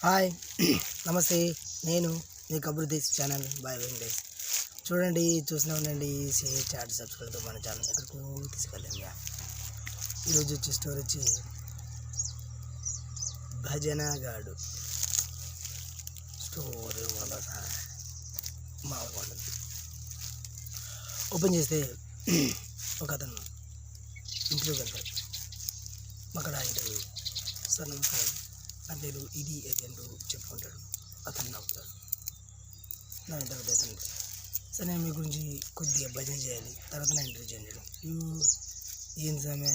Hi నమస్తే. నేను మీ కబుర్ దేశ్ channel bye Venkatesh. చూడండి, చూస్తూనే ఉండండి. షేర్, చాట్, సబ్స్క్రైబ్ మన ఛానల్ ఎక్కడికో తీసుకెళ్ళండి. ఈరోజు వచ్చే స్టోరీ వచ్చి భజనగాడు స్టోరీ మామూలుగా ఉండదు. ఓపెన్ చేస్తే ఒక అతను ఇంటర్వ్యూకి వెళ్తాడు. అక్కడ ఇంటర్వ్యూ సార్ నమస్కారం, నా పేరు ఇది ఏజెంట్ చెప్పుకుంటాడు. అతను నవ్వుతాడు. నా ఇంటర్వ్యూ అవుతుంది సార్, నేను మీ గురించి కొద్దిగా భజన చేయాలి, తర్వాత నా ఇంటర్వ్యూ చేయండి. ఏం సమయ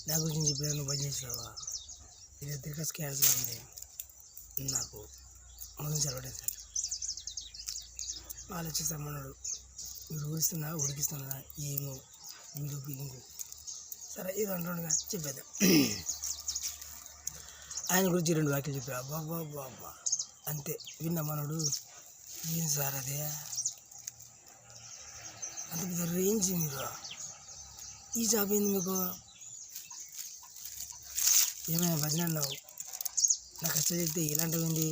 నా గురించి చెప్పినా నువ్వు భజన చేస్తావా? ఇది తిరిగి స్కాన్స్గా ఉంది, నాకు మొదలు చదవడం సార్. ఆలోచిస్తామన్నాడు. మీరు ఉడికిస్తున్నా ఏమో వీడు ఫీలింగు. సరే ఇది అంటుండగా చెప్పేద్దాం. ఆయన గురించి 2 వాక్యాలు చెప్పాడు. అబ్బా అంతే. విన్న మనడు, ఏం సార్ అదే అంత పెద్ద రేంజ్, మీరు ఈ జాబ్ ఏంది మీకు? ఏమైనా భజన అన్నావు, నాకు కష్టం చెప్తే ఇలాంటివి ఏంది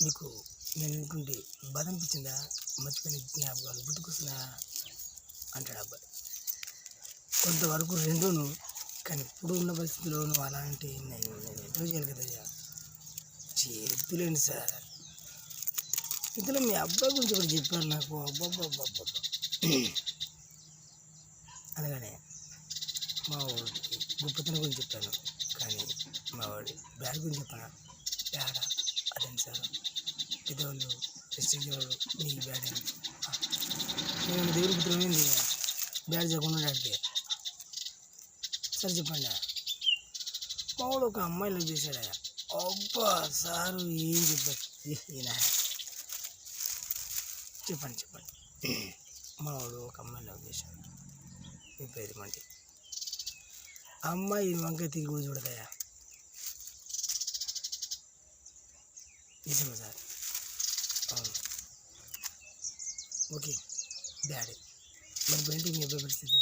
నీకు? నేను అనుకుంటే బాధ అనిపించిందా? మర్చిపోయిన జ్ఞాపకాలు గుర్తుకొస్తున్నా అంటాడు అబ్బాయి. కొంతవరకు రెండూను, కానీ ఇప్పుడు ఉన్న పరిస్థితుల్లోనూ అలాంటి నేను ఎంతో చేయాలి కదా. చేతులేండి సార్. ఇందులో మీ అబ్బాయి గురించి ఒకటి చెప్పారు నాకు. అబ్బాబ్బా అనగానే మా వాడికి గొప్పతనం గురించి చెప్పాను, కానీ మా వాడి బ్యాడ్ గురించి చెప్పాను. బ్యాడా? అదేంటి సార్, పెద్దవాళ్ళు రెస్ట్రిక్ట్ నీకు బ్యాడ్ అని. నేను దేవుడి పుత్రం ఏంది బ్యాడ్ చెప్పకుండా డాడికి సార్ చెప్పండి. మా వాడు ఒక అమ్మాయి లవ్ చేశాడా? అబ్బా సారు ఏం చెప్పారు ఈయన. చెప్పండి. మా వాడు ఒక అమ్మాయి లవ్ చేశాడు, విపరీతమంటే. ఆ అమ్మాయి వంకాయ తిరిగి కూడా చూడదయా? నిజమే సార్. అవును, ఓకే బ్యాడ్. మరి బయటికి మీ అబ్బాయి పరిస్థితి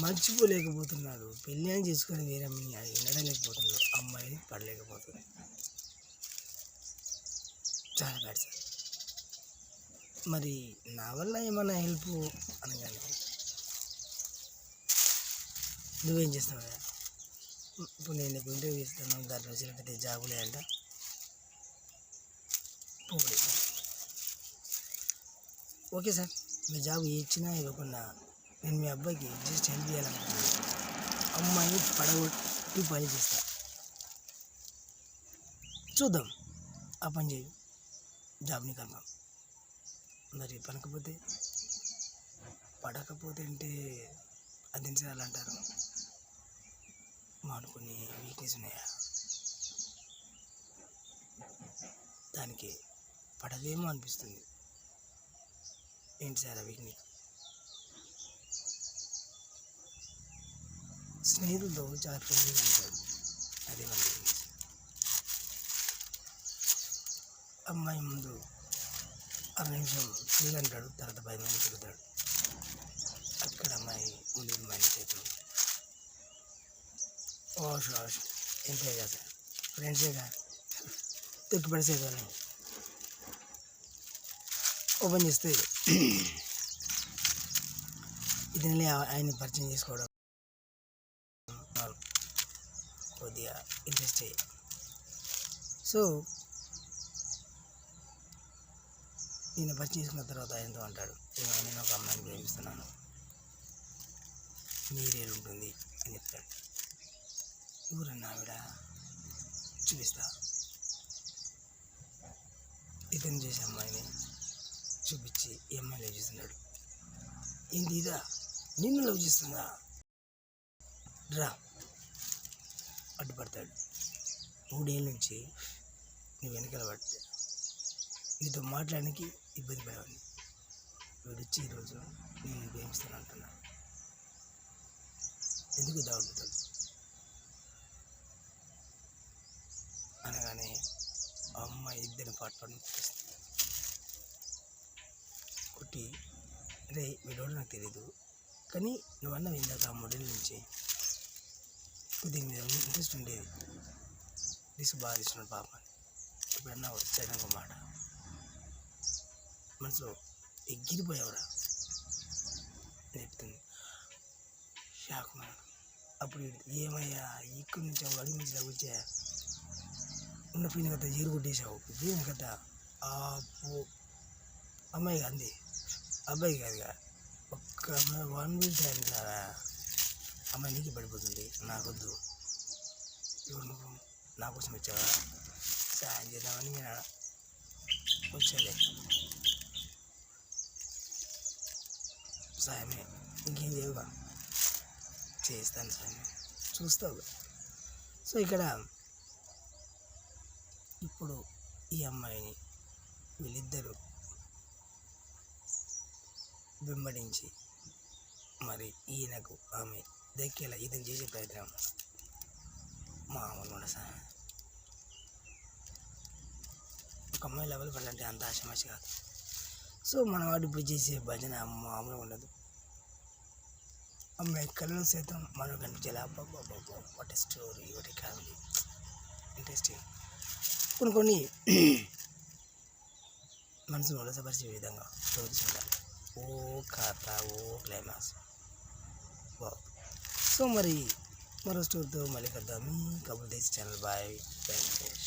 మర్చిపోలేకపోతున్నాడు. పెళ్ళి అని చేసుకొని వేరే అమ్మాయిని వినడలేకపోతున్నాడు, అమ్మాయిని పడలేకపోతుంది. చాలా బ్యాడ్ సార్. మరి నా వల్ల ఏమైనా హెల్ప్ అనగానే నువ్వేం చేస్తావా? ఇప్పుడు నేను నీకు ఇంటర్వ్యూ ఇస్తాను, దాంట్లో వచ్చినట్టయితే జాబులే అంట పోలే. ఓకే సార్, మీ జాబ్ ఇచ్చినా ఇవ్వకుండా నేను మీ అబ్బాయికి జస్ట్ హెల్ప్ చేయాలనుకుంటున్నాను. అమ్మాయిని పడగొట్టి పని చేస్తా, చూద్దాం. ఆ పని చేయి, జాబ్ని కన్ఫామ్. మరి పడకపోతే అంటే అది చేయాలంటారు. మాకు కొన్ని వీక్నెస్ ఉన్నాయా? దానికి పడదేమో అనిపిస్తుంది. ఏంటి సార్ ఆ వీక్నెస్? స్నేహితులతో చాలా ఫ్రెండ్లీగా ఉంటాడు, అదే వాళ్ళ వీక్నెస్. అమ్మాయి ముందు 6 నిమిషం ఫ్రీగా అంటాడు, తర్వాత 10 మంది తిరుగుతాడు. అక్కడ అమ్మాయి ముందు మైండ్ చేతులు వాష్ ఎంతే కదా సార్, ఫ్రెండ్సేగా తొక్కి పడిసేదాన్ని. ఓపెన్ చేస్తే ఇది ఆయన్ని పరిచయం చేసుకోవడం కొద్దిగా ఇంట్రెస్ట్. సో ఈయన పరిచయం చేసుకున్న తర్వాత ఆయనతో అంటాడు, నేను ఒక అమ్మాయిని ప్రేమిస్తున్నాను, మీరేరు ఉంటుంది అని చెప్తాడు. ఎవరన్నా ఆవిడ? చూపిస్తా. ఇతను చేసే అమ్మాయిని చూపించి ఈ అమ్మాయి లవ్ చేస్తున్నాడు. ఏంటి ఇదా, నిన్ను లవ్ చేస్తుందా? రా. అడ్డుపడతాడు. 3 ఏళ్ళ నుంచి నువ్వు వెనకాల పడితే నీతో మాట్లాడడానికి ఇబ్బంది పడేవాడిని. వీడొచ్చి ఈరోజు నేను ప్రేమిస్తాను అంటున్నా, ఎందుకు దాగుతాడు అనగానే ఆ అమ్మాయి ఇద్దరిని పాటు కొట్టి, రే వీడోడు నాకు తెలీదు, కానీ నువ్వు అన్నవి ఇందాక 3 ఏళ్ళ నుంచి దీని మీద ఇంట్రెస్ట్ ఉండేది. డిస్క్ బాగా తీస్తున్నాడు పాప. ఎప్పుడన్నా వచ్చాను ఒక మాట మనసులో ఎగిరిపోయావురా చెప్తుంది. షాక్ మనం. అప్పుడు ఏమయ్యా ఇక్కడి నుంచి అడిగి నుంచి వచ్చా ఉన్న పీన కదా జీరు కొట్టేసావు దీని కదా ఆ అమ్మాయి అంది అబ్బాయి కాదుగా ఒక్క అమ్మాయి 1 వీక్ టైం కదా అమ్మాయి నీకు పడిపోతుంది. నాకొద్దు. ఎవరు నువ్వు నా కోసం వచ్చావా? సాయం చేద్దామని నేను వచ్చాలే. సాయమే ఇంకేం చేయవుగా. చేస్తాను సాయం, చూస్తావు. సో ఇక్కడ ఇప్పుడు ఈ అమ్మాయిని వీళ్ళిద్దరూ వెంబడించి మరి ఈయనకు ఆమె దక్కేలా ఇతను చేసే ప్రయత్నం మామూలు సార్. ఒక అమ్మాయి లెవెల్ పడాలంటే అంత ఆశమాష కాదు. సో మన వాడు ఇప్పుడు చేసే భజన మామూలుగా ఉండదు. అమ్మాయి కళ్ళు సైతం మనకు కనిపించేలా what a story, what a comedy, interesting. కొన్ని మనసును ఉలసపరిచే విధంగా స్టోరీస్ ఉంటాయి. ఓ కథ, ఓ క్లైమాక్స్ బాగుంది. సో మరి మరో స్టోరీతో మళ్ళీ కలుద్దాం. మీ కబుల్ దేశ్ ఛానల్. బాయ్ వెంకటేష్.